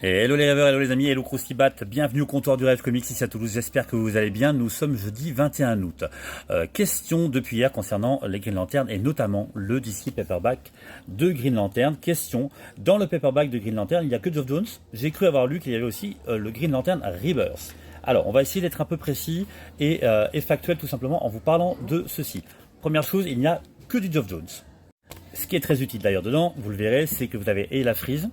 Et hello les rêveurs, hello les amis, hello Croustibat, bienvenue au comptoir du rêve comics ici à Toulouse, j'espère que vous allez bien, nous sommes jeudi 21 août. Question depuis hier concernant les Green Lantern et notamment le DC Paperback de Green Lantern. Question, dans le Paperback de Green Lantern, il n'y a que Geoff Johns, j'ai cru avoir lu qu'il y avait aussi le Green Lantern Rebirth. Alors on va essayer d'être un peu précis et factuel tout simplement en vous parlant de ceci. Première chose, il n'y a que du Geoff Johns. Ce qui est très utile d'ailleurs dedans, vous le verrez, c'est que vous avez et la frise.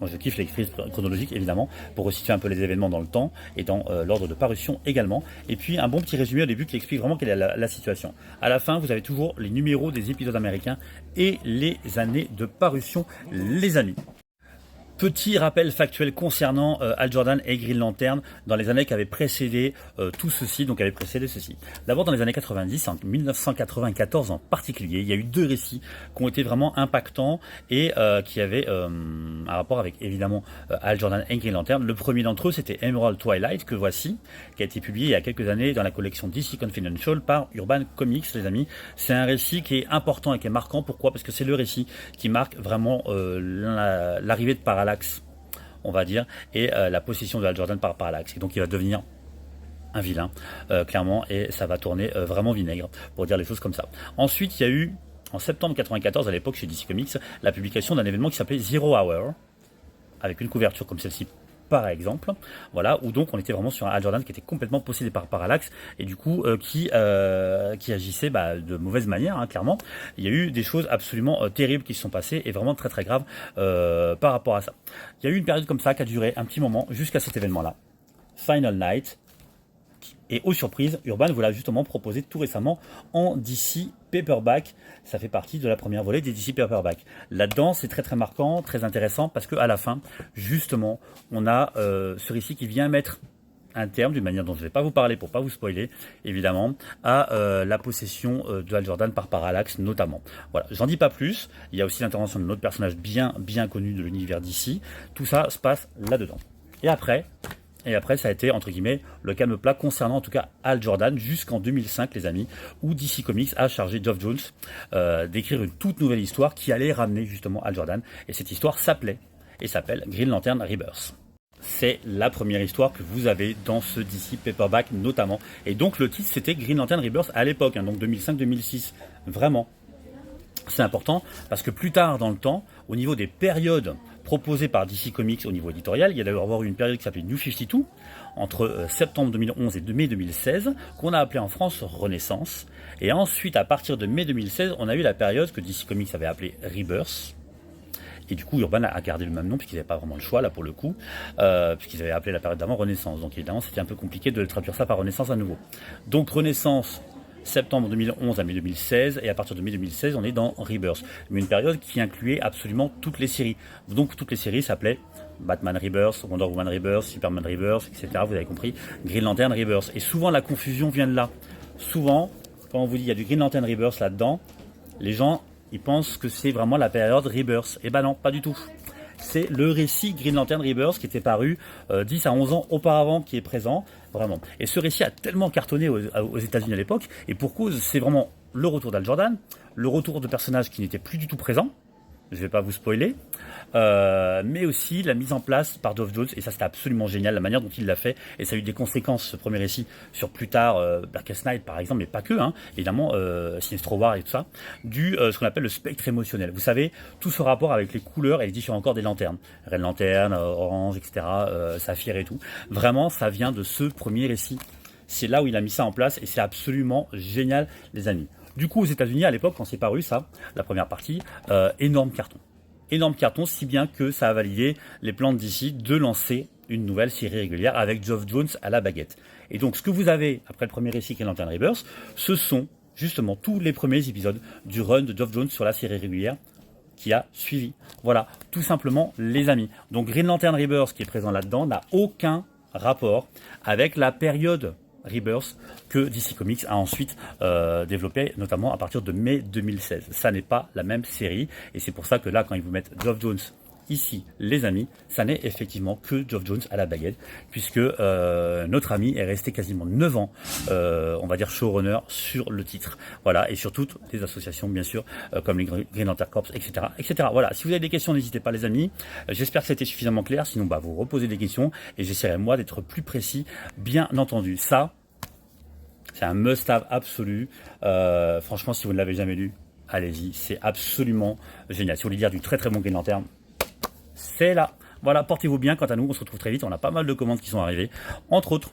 Moi, je kiffe les frises chronologiques évidemment pour resituer un peu les événements dans le temps et dans l'ordre de parution également. Et puis un bon petit résumé au début qui explique vraiment quelle est la situation. À la fin, vous avez toujours les numéros des épisodes américains et les années de parution, les amis. Petit rappel factuel concernant Hal Jordan et Green Lantern dans les années qui avaient précédé tout ceci, donc avaient précédé ceci. D'abord dans les années 90, en 1994 en particulier, il y a eu deux récits qui ont été vraiment impactants et qui avaient un rapport avec évidemment Hal Jordan et Green Lantern. Le premier d'entre eux c'était Emerald Twilight que voici, qui a été publié il y a quelques années dans la collection DC Confidential par Urban Comics les amis. C'est un récit qui est important et qui est marquant. Pourquoi? Parce que c'est le récit qui marque vraiment l'arrivée de Parallax, on va dire, et la possession de Hal Jordan par Parallax. Et donc il va devenir un vilain, clairement, et ça va tourner vraiment vinaigre, pour dire les choses comme ça. Ensuite, il y a eu, en septembre 94, à l'époque chez DC Comics, la publication d'un événement qui s'appelait Zero Hour, avec une couverture comme celle-ci, par exemple, voilà, où donc on était vraiment sur un Hal Jordan qui était complètement possédé par Parallax et du coup qui agissait de mauvaise manière, hein, clairement. Il y a eu des choses absolument terribles qui se sont passées et vraiment très très graves par rapport à ça. Il y a eu une période comme ça qui a duré un petit moment jusqu'à cet événement-là, Final Night. Et aux surprises, Urban vous l'a justement proposé tout récemment en DC Paperback. Ça fait partie de la première volée des DC Paperback. Là-dedans, c'est très très marquant, très intéressant, parce qu'à la fin, justement, on a ce récit qui vient mettre un terme, d'une manière dont je ne vais pas vous parler pour pas vous spoiler, évidemment, à la possession de Hal Jordan par Parallax notamment. Voilà, j'en dis pas plus. Il y a aussi l'intervention de notre personnage bien connu de l'univers DC. Tout ça se passe là-dedans. Et après, ça a été, entre guillemets, le calme plat concernant en tout cas Hal Jordan jusqu'en 2005, les amis, où DC Comics a chargé Geoff Johns d'écrire une toute nouvelle histoire qui allait ramener justement Hal Jordan. Et cette histoire s'appelle Green Lantern Rebirth. C'est la première histoire que vous avez dans ce DC Paperback notamment. Et donc le titre c'était Green Lantern Rebirth à l'époque, hein, donc 2005-2006. Vraiment. C'est important parce que plus tard dans le temps, au niveau des périodes proposées par DC Comics au niveau éditorial, il y a d'ailleurs eu une période qui s'appelait New 52 entre septembre 2011 et mai 2016 qu'on a appelée en France Renaissance. Et ensuite, à partir de mai 2016, on a eu la période que DC Comics avait appelée Rebirth. Et du coup, Urban a gardé le même nom puisqu'ils n'avaient pas vraiment le choix là pour le coup, puisqu'ils avaient appelé la période d'avant Renaissance. Donc évidemment, c'était un peu compliqué de traduire ça par Renaissance à nouveau. Donc Renaissance, septembre 2011 à mai 2016, et à partir de mai 2016, on est dans Rebirth. Mais une période qui incluait absolument toutes les séries. Donc toutes les séries s'appelaient Batman Rebirth, Wonder Woman Rebirth, Superman Rebirth, etc. Vous avez compris, Green Lantern Rebirth. Et souvent la confusion vient de là. Souvent, quand on vous dit il y a du Green Lantern Rebirth là-dedans, les gens ils pensent que c'est vraiment la période Rebirth. Et ben non, pas du tout. C'est le récit Green Lantern Rebirth qui était paru 10 à 11 ans auparavant qui est présent, vraiment. Et ce récit a tellement cartonné aux États-Unis à l'époque, et pour cause, c'est vraiment le retour d'Hal Jordan, le retour de personnages qui n'étaient plus du tout présents, je ne vais pas vous spoiler, mais aussi la mise en place par Geoff Johns, et ça c'était absolument génial, la manière dont il l'a fait, et ça a eu des conséquences, ce premier récit, sur plus tard Blackest Night par exemple, mais pas que, hein, évidemment, Sinestro War et tout ça, ce qu'on appelle le spectre émotionnel. Vous savez, tout ce rapport avec les couleurs et les différents corps des lanternes, Red Lantern, Orange, etc., Saphir et tout, vraiment ça vient de ce premier récit. C'est là où il a mis ça en place, et c'est absolument génial les amis. Du coup, aux États-Unis, à l'époque, quand c'est paru, ça, la première partie, énorme carton. Énorme carton, si bien que ça a validé les plans de DC de lancer une nouvelle série régulière avec Geoff Johns à la baguette. Et donc, ce que vous avez après le premier récit Green Lantern Rebirth, ce sont justement tous les premiers épisodes du run de Geoff Johns sur la série régulière qui a suivi. Voilà, tout simplement, les amis. Donc, Green Lantern Rebirth, qui est présent là-dedans, n'a aucun rapport avec la période Rebirth que DC Comics a ensuite développé, notamment à partir de mai 2016. Ça n'est pas la même série, et c'est pour ça que là, quand ils vous mettent Geoff Johns ici, les amis, ça n'est effectivement que Geoff Johns à la baguette, puisque notre ami est resté quasiment 9 ans, on va dire showrunner sur le titre. Voilà, et sur toutes les associations, bien sûr, comme les Green Lantern Corps, etc., etc. Voilà, si vous avez des questions, n'hésitez pas, les amis. J'espère que c'était suffisamment clair, sinon vous reposez des questions, et j'essaierai moi d'être plus précis, bien entendu. Ça, c'est un must-have absolu. Franchement, si vous ne l'avez jamais lu, allez-y, c'est absolument génial. Si vous voulez lire du très très bon Green Lantern, c'est là. Voilà, portez-vous bien. Quant à nous, on se retrouve très vite. On a pas mal de commandes qui sont arrivées, entre autres